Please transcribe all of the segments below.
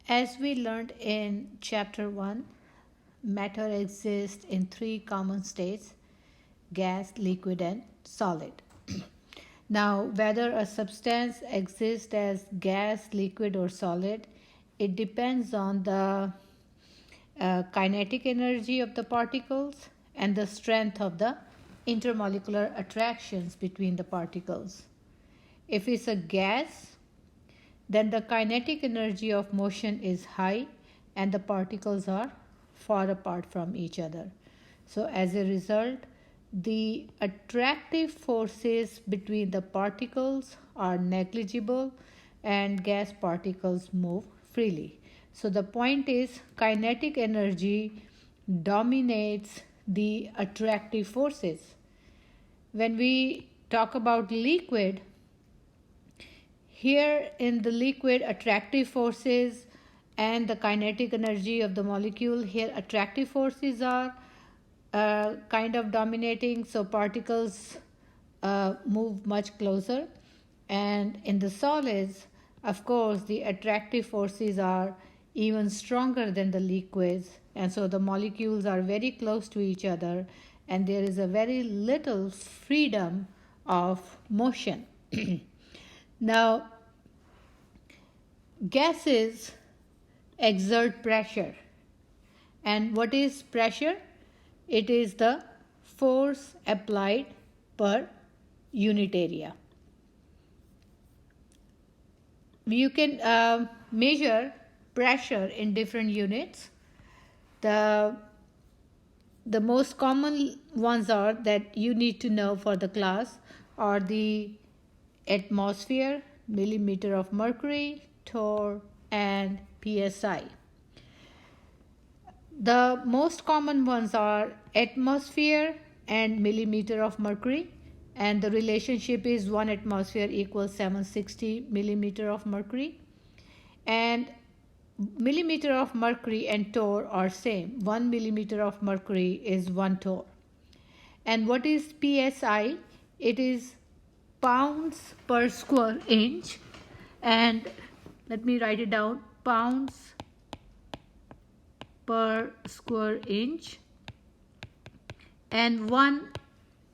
As we learned in chapter 1, matter exists in three common states: gas, liquid, and solid. Now, whether a substance exists as gas, liquid, or solid, it depends on the kinetic energy of the particles and the strength of the intermolecular attractions between the particles. If it's a gas, then the kinetic energy of motion is high and the particles are far apart from each other. So, as a result, the attractive forces between the particles are negligible and gas particles move freely. So, the point is, kinetic energy dominates the attractive forces. When we talk about liquid, here in the liquid, attractive forces and the kinetic energy of the molecule, here attractive forces are kind of dominating, so particles move much closer. And in the solids, of course, the attractive forces are even stronger than the liquids, and so the molecules are very close to each other and there is a very little freedom of motion. Now, gases exert pressure. And what is pressure? It is the force applied per unit area. You can measure pressure in different units. The most common ones are that you need to know for the class are the atmosphere, millimeter of mercury, torr, and psi. The most common ones are atmosphere and millimeter of mercury, and the relationship is 1 atmosphere equals 760 millimeter of mercury. And millimeter of mercury and torr are same. 1 millimeter of mercury is 1 torr. And what is psi? It is pounds per square inch, and let me write it down: pounds per square inch. And 1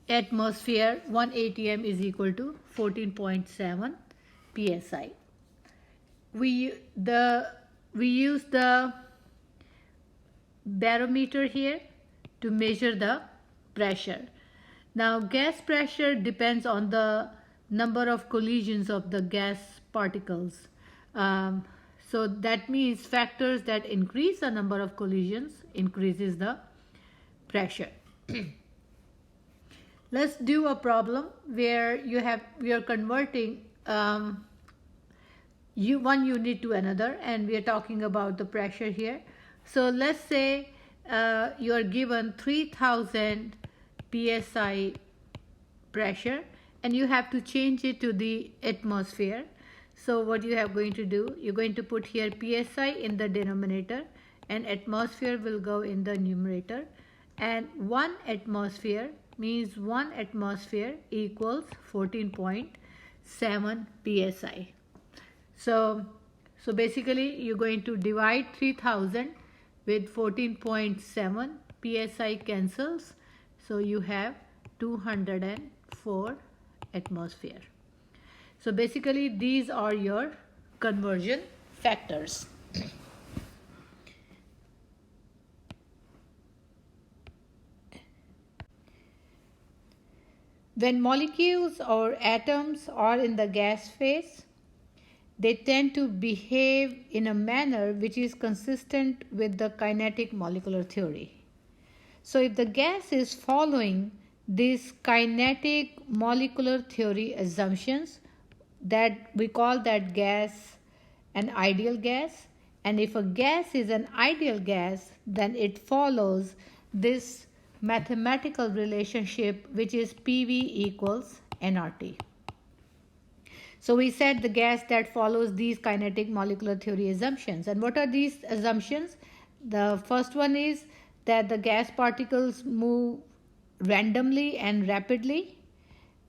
atmosphere, 1 atm is equal to 14.7 psi. We use the barometer here to measure the pressure. Now, gas pressure depends on the number of collisions of the gas particles. So that means factors that increase the number of collisions increases the pressure. Let's do a problem where we are converting one unit to another, and we are talking about the pressure here. So let's say you are given 3000 psi pressure and you have to change it to the atmosphere. So what you are going to do, you're going to put here psi in the denominator and atmosphere will go in the numerator, and 1 atmosphere means 1 atmosphere equals 14.7 psi. So basically you're going to divide 3000 with 14.7, psi cancels, so you have 204 atmosphere. So basically these are your conversion factors. When molecules or atoms are in the gas phase, they tend to behave in a manner which is consistent with the kinetic molecular theory. So if the gas is following these kinetic molecular theory assumptions, that we call that gas an ideal gas, and if a gas is an ideal gas, then it follows this mathematical relationship which is PV equals nRT. So we said the gas that follows these kinetic molecular theory assumptions. And what are these assumptions? The first one is that the gas particles move randomly and rapidly,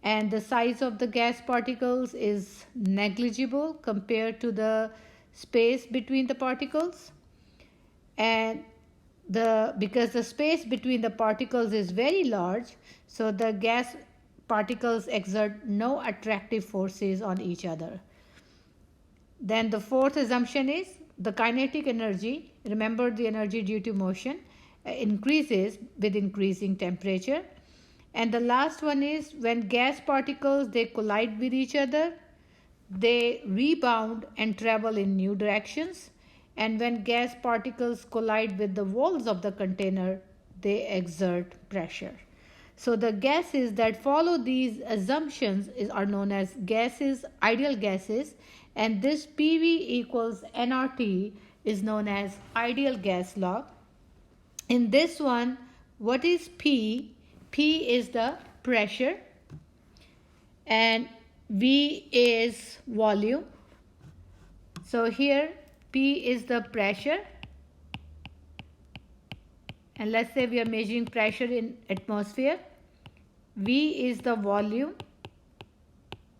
and the size of the gas particles is negligible compared to the space between the particles, and because the space between the particles is very large, so the gas particles exert no attractive forces on each other. Then the fourth assumption is the kinetic energy, remember the energy due to motion, increases with increasing temperature. And the last one is when gas particles they collide with each other, they rebound and travel in new directions. And when gas particles collide with the walls of the container, they exert pressure. So the gases that follow these assumptions are known as gases, ideal gases, and this PV equals nRT is known as ideal gas law. In this one, what is P? P is the pressure and V is volume. So here P is the pressure, and let's say we are measuring pressure in atmosphere. V is the volume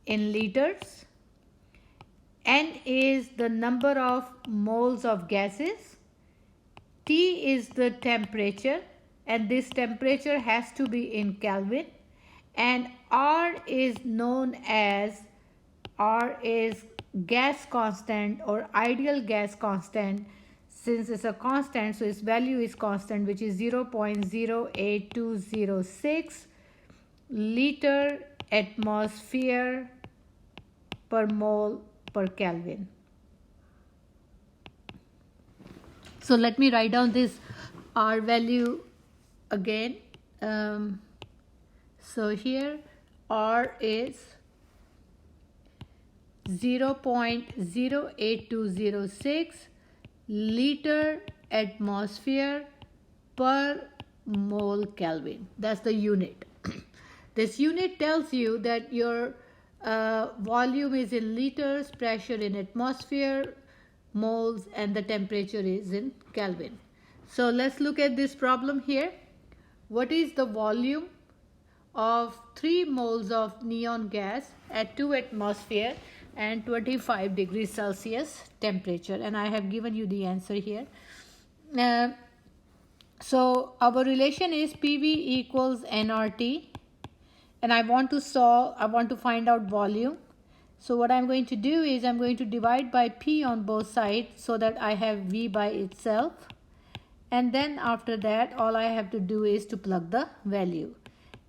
in liters. N is the number of moles of gases. T is the temperature, and this temperature has to be in Kelvin. And R is known as gas constant or ideal gas constant. Since it's a constant, so its value is constant, which is 0.08206 liter atmosphere per mole per Kelvin. So let me write down this R value again. So here R is 0.08206 liter atmosphere per mole Kelvin. That's the unit. This unit tells you that your volume is in liters, pressure in atmosphere, moles, and the temperature is in Kelvin. So let's look at this problem here. What is the volume of 3 moles of neon gas at 2 atmosphere and 25 degrees Celsius temperature? And I have given you the answer here. So our relation is PV equals nRT, and I want to find out volume. So what I'm going to do is I'm going to divide by P on both sides so that I have V by itself. And then after that, all I have to do is to plug the value.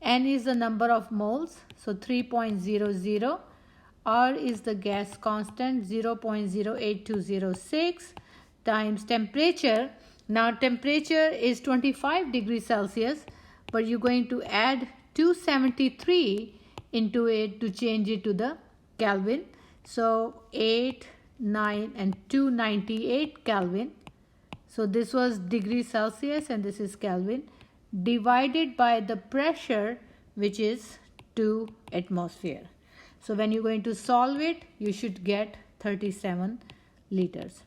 N is the number of moles, so 3.00. R is the gas constant, 0.08206 times temperature. Now temperature is 25 degrees Celsius, but you're going to add 273 into it to change it to the Kelvin. So 8, 9 and 298 Kelvin. So this was degrees Celsius and this is Kelvin, divided by the pressure, which is 2 atmosphere. So when you're going to solve it, you should get 37 liters.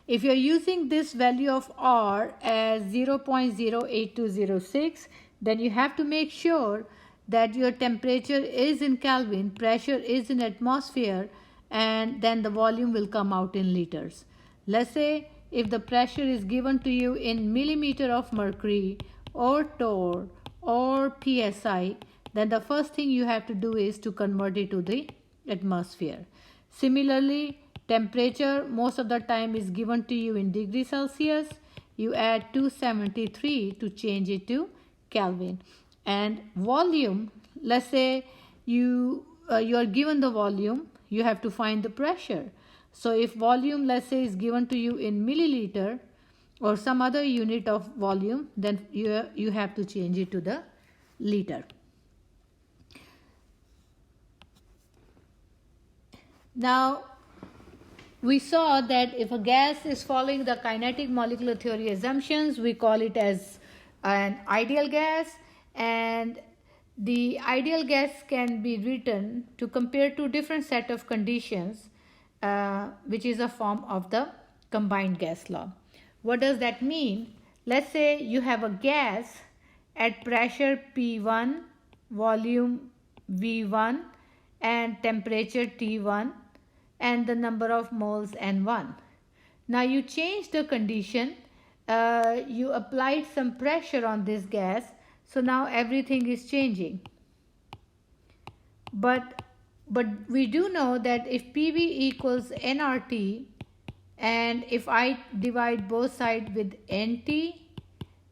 If you're using this value of R as 0.08206, then you have to make sure that your temperature is in Kelvin, pressure is in atmosphere, and then the volume will come out in liters. Let's say if the pressure is given to you in millimeter of mercury or torr or psi, then the first thing you have to do is to convert it to the atmosphere. Similarly, temperature most of the time is given to you in degrees Celsius. You add 273 to change it to Kelvin. And volume, let's say you are given the volume, you have to find the pressure. So if volume, let's say, is given to you in milliliter or some other unit of volume, then you have to change it to the liter. Now, we saw that if a gas is following the kinetic molecular theory assumptions, we call it as an ideal gas, and the ideal gas can be written to compare two different set of conditions, which is a form of the combined gas law. What does that mean? Let's say you have a gas at pressure P1, volume V1 and temperature T1. and the number of moles N1. Now you change the condition, you applied some pressure on this gas, so now everything is changing. But we do know that if PV equals nRT, and if I divide both sides with NT,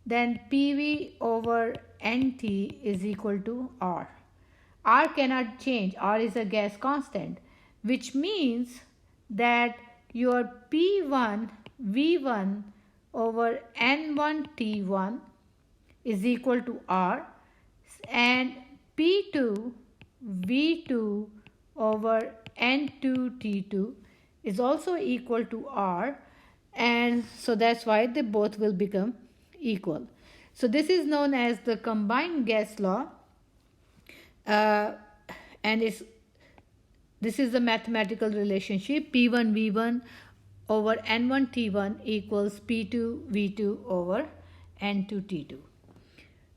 then PV over NT is equal to R. R cannot change. R is a gas constant, which means that your P1 V1 over N1 T1 is equal to R, and P2 V2 over N2 T2 is also equal to R, and so that's why they both will become equal. So this is known as the combined gas law, and this is the mathematical relationship. P1 V1 over N1 T1 equals P2 V2 over N2 T2.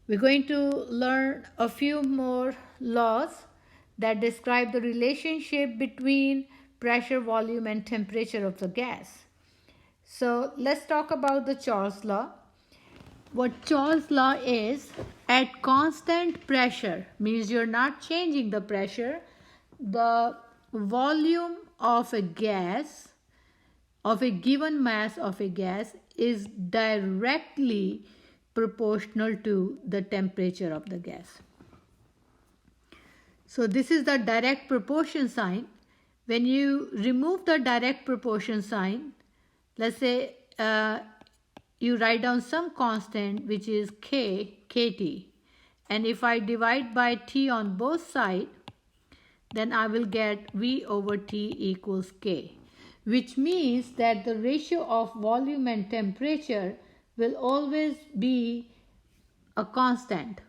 We're going to learn a few more laws that describe the relationship between pressure, volume, and temperature of the gas. So let's talk about the Charles law. What Charles law is, at constant pressure, means you're not changing the pressure, the volume of a gas, of a given mass of a gas, is directly proportional to the temperature of the gas. So this is the direct proportion sign. When you remove the direct proportion sign, let's say you write down some constant which is kT, and if I divide by T on both sides, then I will get V over T equals K, which means that the ratio of volume and temperature will always be a constant.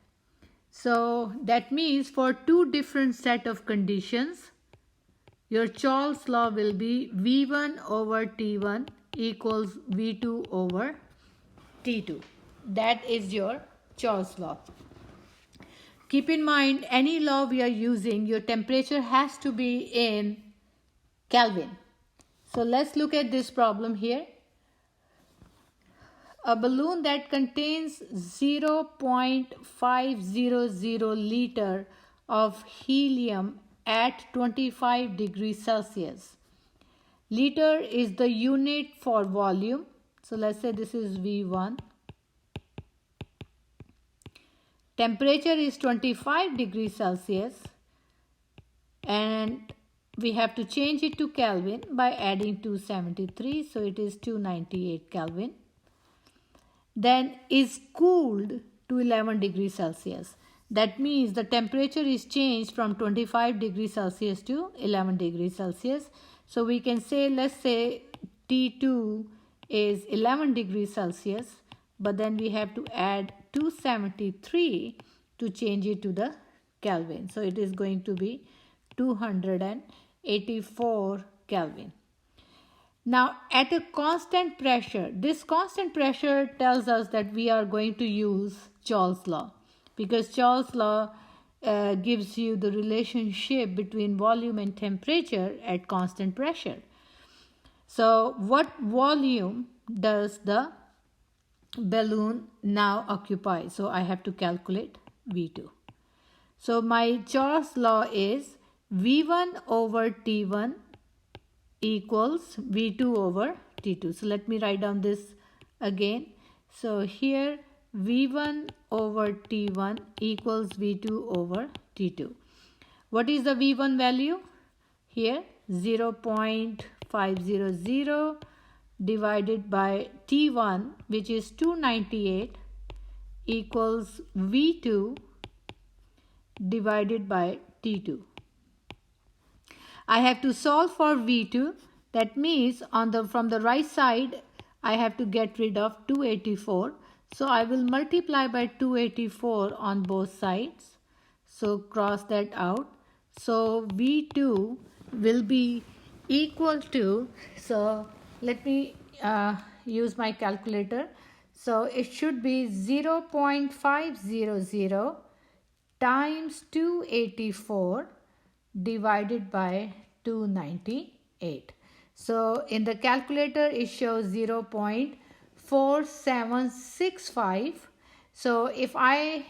So that means for two different set of conditions, your Charles law will be V1 over T1 equals V2 over T2. That is your Charles law. Keep in mind, any law we are using, your temperature has to be in Kelvin. So let's look at this problem here. A balloon that contains 0.500 liter of helium at 25 degrees Celsius. Liter is the unit for volume. So let's say this is V1. Temperature is 25 degrees Celsius, and we have to change it to Kelvin by adding 273, so it is 298 Kelvin. Then is cooled to 11 degrees Celsius. That means the temperature is changed from 25 degrees Celsius to 11 degrees Celsius. So we can say, let's say T2 is 11 degrees Celsius, but then we have to add 273 to change it to the Kelvin. So it is going to be 284 Kelvin. Now at a constant pressure, this constant pressure tells us that we are going to use Charles law, because Charles law gives you the relationship between volume and temperature at constant pressure. So what volume does the balloon now occupy? So I have to calculate V2. So my Charles law is V1 over T1 equals V2 over T2. So let me write down this again. So here V1 over T1 equals V2 over T2. What is the V1 value? Here 0.500 divided by T1, which is 298, equals V2 divided by T2. I have to solve for V2. That means from the right side, I have to get rid of 284. So I will multiply by 284 on both sides. So cross that out. So V2 will be equal to, so let me use my calculator. So it should be 0.500 times 284 divided by 290. 0.8. So in the calculator it shows 0.4765. So if I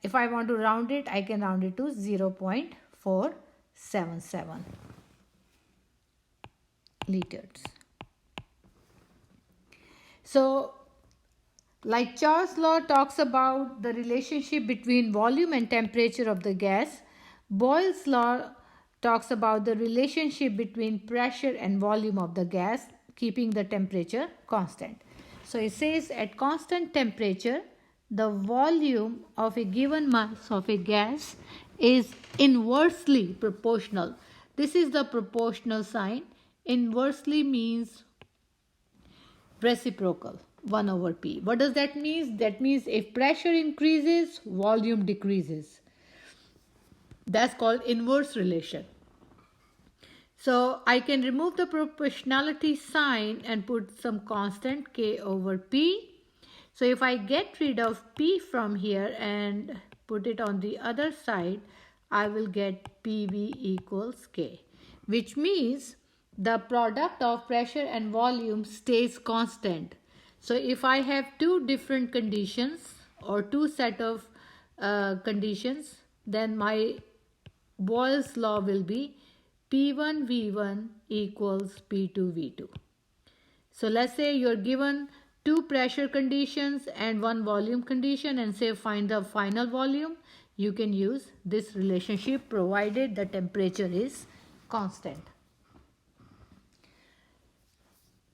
want to round it, I can round it to 0.477 liters. So like Charles' law talks about the relationship between volume and temperature of the gas, Boyle's law talks about the relationship between pressure and volume of the gas, keeping the temperature constant. So it says at constant temperature, the volume of a given mass of a gas is inversely proportional. This is the proportional sign. Inversely means reciprocal, 1 over P. What does that mean? That means if pressure increases, volume decreases. That's called inverse relation. So I can remove the proportionality sign and put some constant K over P. So if I get rid of P from here and put it on the other side, I will get PV equals K, which means the product of pressure and volume stays constant. So if I have two different conditions or two set of conditions, then my Boyle's law will be P1 V1 equals P2 V2. So let's say you're given two pressure conditions and one volume condition and say find the final volume. You can use this relationship provided the temperature is constant.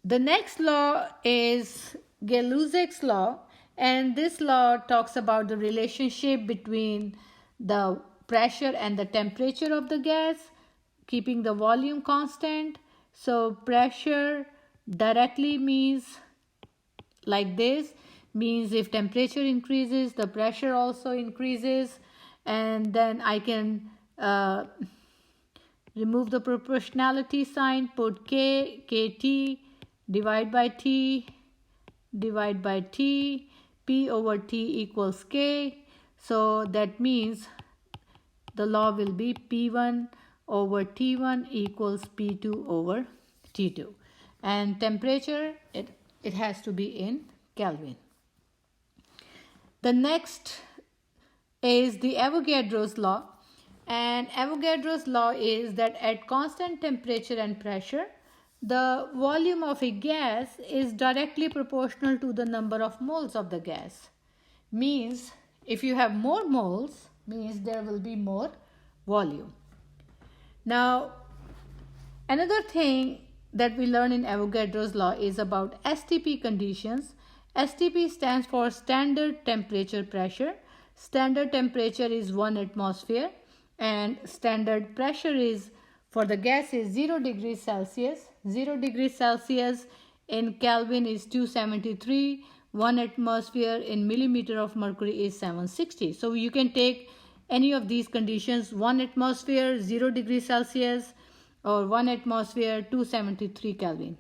The next law is Gay-Lussac's law, and this law talks about the relationship between the pressure and the temperature of the gas, keeping the volume constant. So pressure directly means like this, means if temperature increases, the pressure also increases, and then I can remove the proportionality sign, put KT, divide by T, P over T equals K. So that means the law will be P1 over T1 equals P2 over T2. And temperature, it has to be in Kelvin. The next is the Avogadro's law. And Avogadro's law is that at constant temperature and pressure, the volume of a gas is directly proportional to the number of moles of the gas. Means if you have more moles, means there will be more volume. Now, another thing that we learn in Avogadro's law is about STP conditions. STP stands for standard temperature pressure. Standard temperature is 1 atmosphere and standard pressure is for the gas is 0 degrees Celsius. 0 degrees Celsius in Kelvin is 273. 1 atmosphere in millimeter of mercury is 760. So you can take any of these conditions, 1 atmosphere, 0 degrees Celsius, or 1 atmosphere, 273 Kelvin.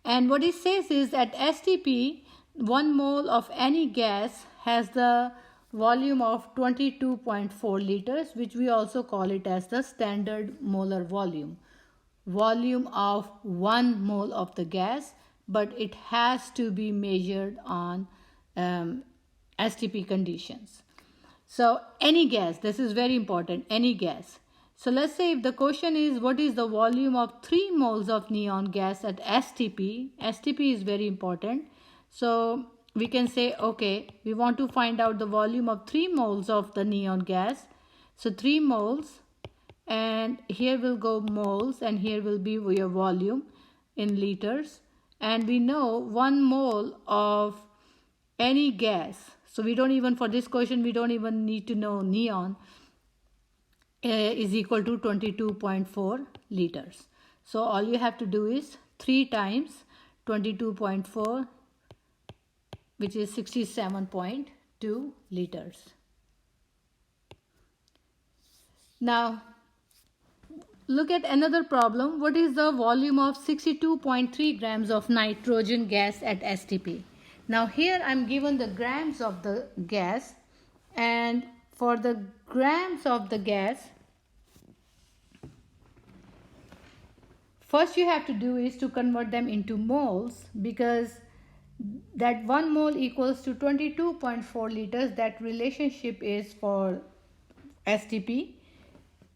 And what it says is that STP, 1 mole of any gas has the volume of 22.4 liters, which we also call it as the standard molar volume. Volume of 1 mole of the gas, but it has to be measured on STP conditions. So any gas, this is very important, any gas. So let's say if the question is what is the volume of 3 moles of neon gas at STP, STP is very important. So we can say, okay, we want to find out the volume of 3 moles of the neon gas. So 3 moles, and here will go moles, and here will be your volume in liters. And we know 1 mole of any gas. So we don't even, for this question, we don't even need to know neon, is equal to 22.4 liters. So all you have to do is 3 times 22.4, which is 67.2 liters. Now, look at another problem. What is the volume of 62.3 grams of nitrogen gas at STP? Now here I'm given the grams of the gas, and for the grams of the gas, first you have to do is to convert them into moles, because that 1 mole equals to 22.4 liters. That relationship is for STP.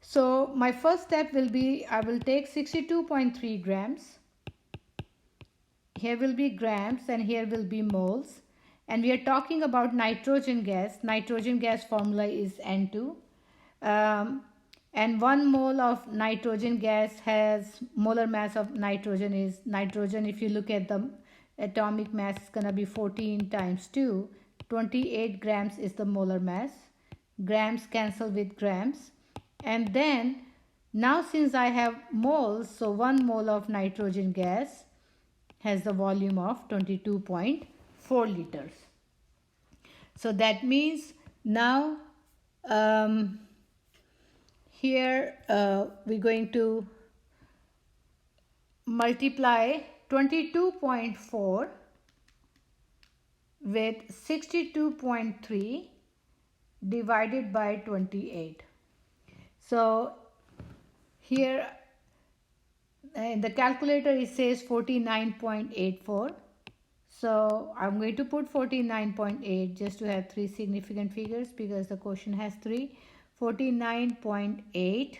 So my first step will be, I will take 62.3 grams. Here will be grams and here will be moles. And we are talking about nitrogen gas. Nitrogen gas formula is N2. And 1 mole of nitrogen gas has molar mass of nitrogen is nitrogen. If you look at the atomic mass, it's going to be 14 times 2. 28 grams is the molar mass. Grams cancel with grams. And then now since I have moles, so 1 mole of nitrogen gas has the volume of 22.4 liters. So that means now here we're going to multiply 22.4 with 62.3 divided by 28. So here in the calculator it says 49.84. So I'm going to put 49.8 just to have 3 significant figures, because the question has 3. 49.8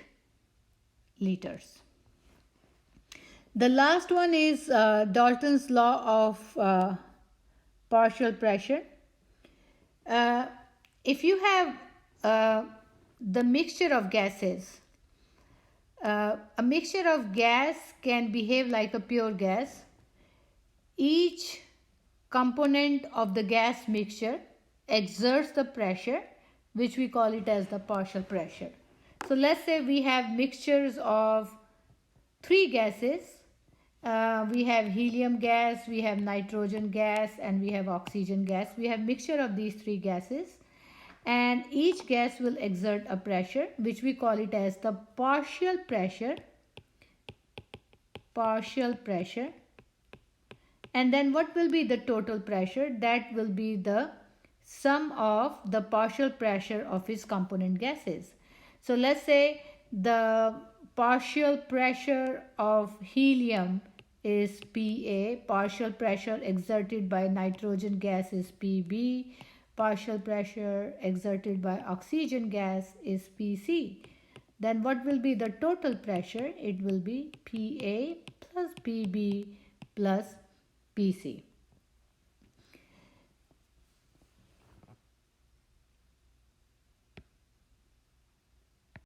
liters. The last one is Dalton's law of partial pressure. If you have the mixture of gases, a mixture of gas can behave like a pure gas. Each component of the gas mixture exerts the pressure, which we call it as the partial pressure. So let's say we have mixtures of 3 gases. We have helium gas, we have nitrogen gas, and we have oxygen gas. We have mixture of these 3 gases, and each gas will exert a pressure, which we call it as the partial pressure. And then what will be the total pressure? That will be the sum of the partial pressure of its component gases. So let's say the partial pressure of helium is PA, partial pressure exerted by nitrogen gas is PB, partial pressure exerted by oxygen gas is PC. Then what will be the total pressure? It will be PA plus PB plus PC.